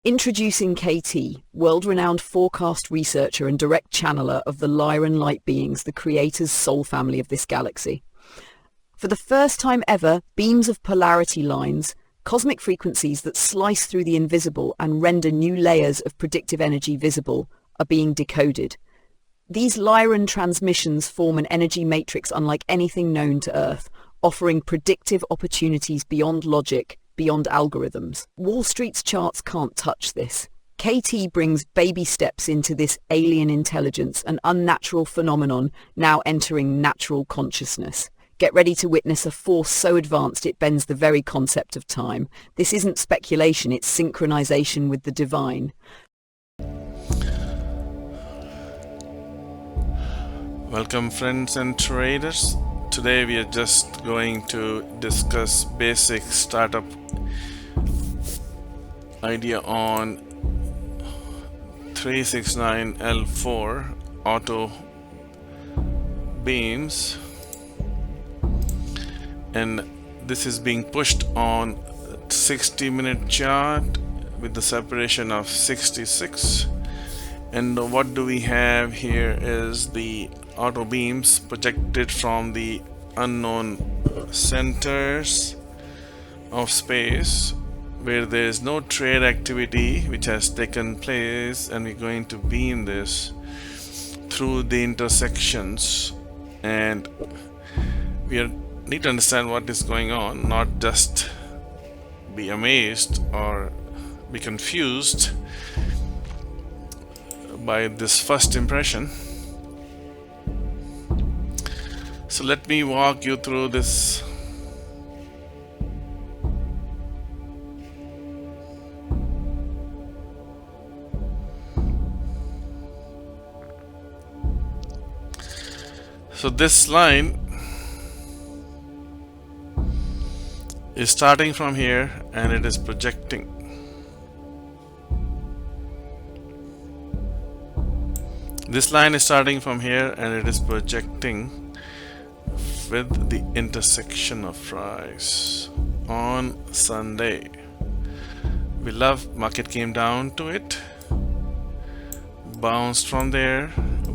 Introducing KT, world-renowned forecast researcher and direct channeler of the Lyran light beings, the creator's soul family of this galaxy. For the first time ever, beams of polarity lines, cosmic frequencies that slice through the invisible and render new layers of predictive energy visible, are being decoded. These Lyran transmissions form an energy matrix unlike anything known to Earth, offering predictive opportunities beyond logic, beyond algorithms. Wall Street's charts can't touch this. KT brings baby steps into this alien intelligence, an unnatural phenomenon now entering natural consciousness. Get ready to witness a force so advanced it bends the very concept of time. This isn't speculation, it's synchronization with the divine. Welcome friends and traders. Today we are just going to discuss basic startup idea on 369L4 auto beams, and this is being pushed on 60-minute chart with the separation of 66. And what do we have here is the auto beams projected from the unknown centers of space where there is no trade activity which has taken place, and we're going to beam this through the intersections, and we need to understand what is going on, not just be amazed or be confused by this first impression. So let me walk you through this. So this line is starting from here and it is projecting. This line is starting from here and it is projecting with the intersection of price on Sunday. We love market came down to it, bounced from there,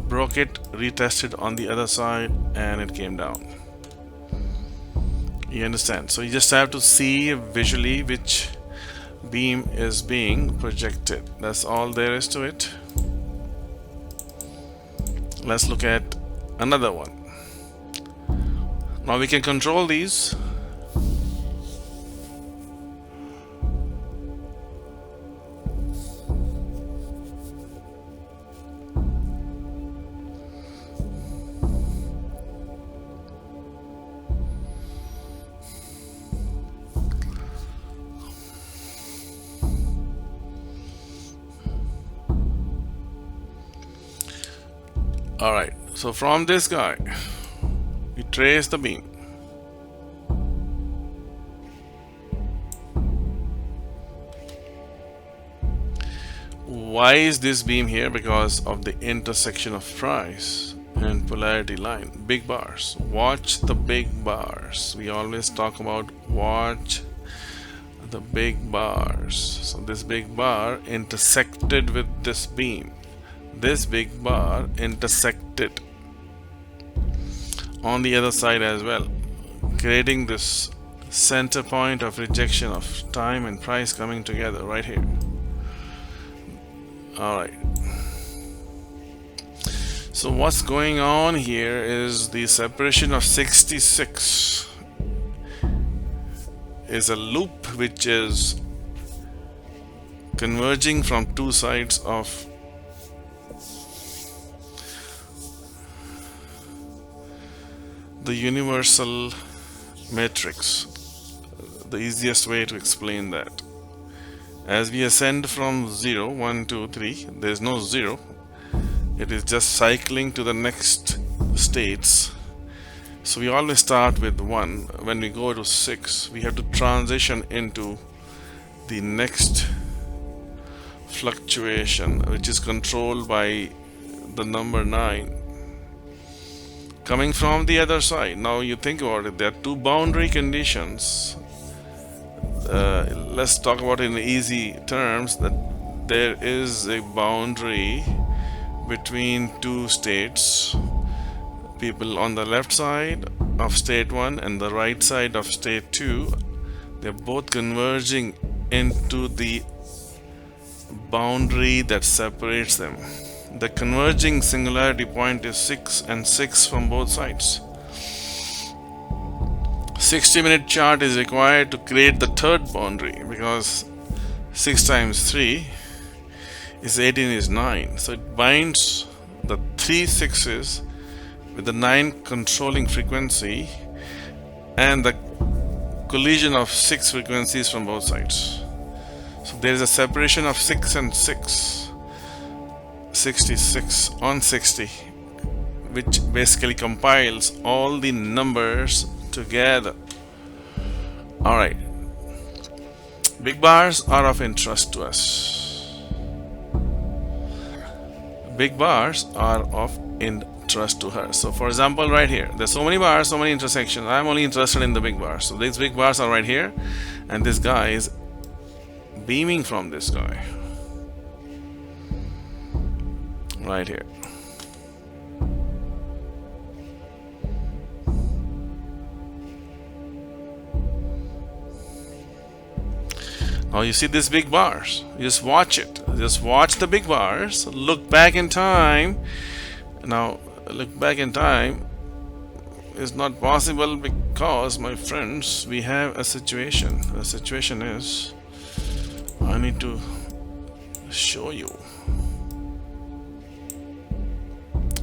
broke it, retested on the other side, and it came down. You understand? So you just have to see visually which beam is being projected. That's all there is to it. Let's look at another one. Now we can control these. Alright, so from this guy, we trace the beam. Why is this beam here? Because of the intersection of price and polarity line. Big bars. Watch the big bars. We always talk about watch the big bars. So this big bar intersected with this beam. This big bar intersected on the other side as well, creating this center point of rejection of time and price coming together right here. Alright, so what's going on here is the separation of 66 is a loop which is converging from two sides of the universal matrix. The easiest way to explain that, as we ascend from 0, 1, 2, 3, there is no 0, it is just cycling to the next states. So we always start with 1. When we go to 6, we have to transition into the next fluctuation, which is controlled by the number 9 coming from the other side. Now you think about it, there are two boundary conditions. Let's talk about it in easy terms, that there is a boundary between two states. People on the left side of state 1 and the right side of state 2, they're both converging into the boundary that separates them. The converging singularity point is 6 and 6 from both sides. 60-minute chart is required to create the third boundary, because 6 times 3 is 18 is 9. So it binds the 3 6's with the 9 controlling frequency and the collision of 6 frequencies from both sides. So there is a separation of 6 and 6, 66 on 60, which basically compiles all the numbers together. Alright, big bars are of interest to us. Big bars are of interest to her. So for example, right here, there's so many bars, so many intersections. I'm only interested in the big bars. So these big bars are right here, and this guy is beaming from this guy right here. Now you see these big bars. You just watch it. Just watch the big bars. Look back in time. Now, look back in time is not possible because, my friends, we have a situation. The situation is, I need to show you.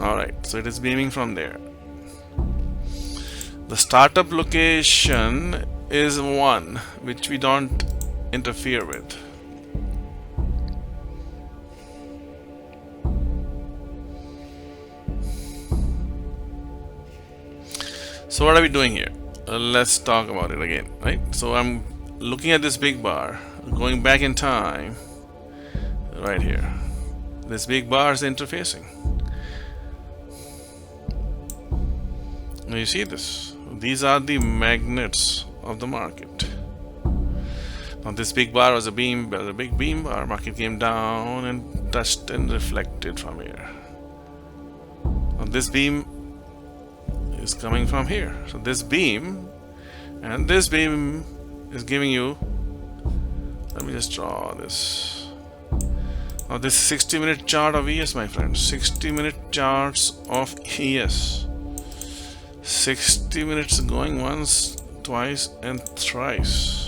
Alright, so it is beaming from there. The startup location is 1, which we don't interfere with. So what are we doing here? Let's talk about it again, right? So I'm looking at this big bar, going back in time, right here. This big bar is interfacing. Now you see this. These are the magnets of the market. Now this big bar was a big beam bar. Market came down and touched and reflected from here. Now this beam is coming from here. So this beam and this beam is giving you, let me just draw this. Now this 60-minute chart of ES, my friends. 60-minute charts of ES. 60 minutes going once, twice and thrice.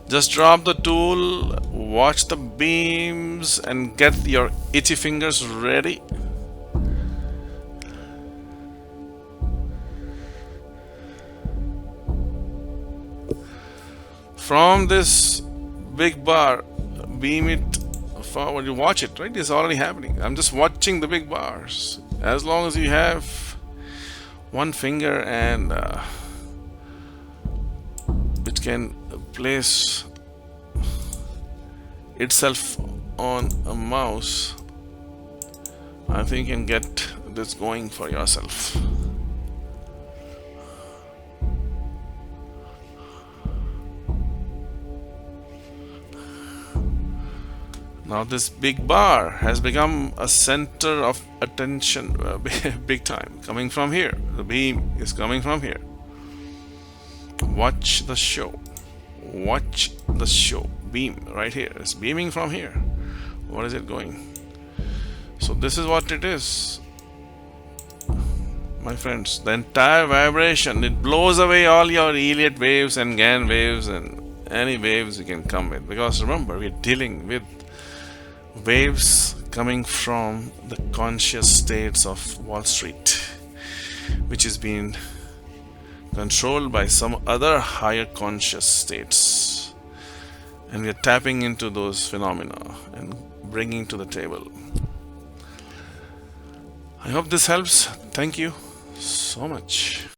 Just drop the tool, watch the beams and get your itchy fingers ready. From this big bar, beam it forward. You watch it, right? It's already happening. I'm just watching the big bars. As long as you have one finger and which can place itself on a mouse, I think you can get this going for yourself. Now this big bar has become a center of attention, big time, coming from here. The beam is coming from here. Watch the show. Watch the show. Beam right here. It's beaming from here. What is it going? So this is what it is, my friends. The entire vibration, it blows away all your Elliott waves and Gann waves and any waves you can come with. Because remember, we're dealing with waves coming from the conscious states of Wall Street, which is being controlled by some other higher conscious states, and we are tapping into those phenomena and bringing to the table. I hope this helps. Thank you so much.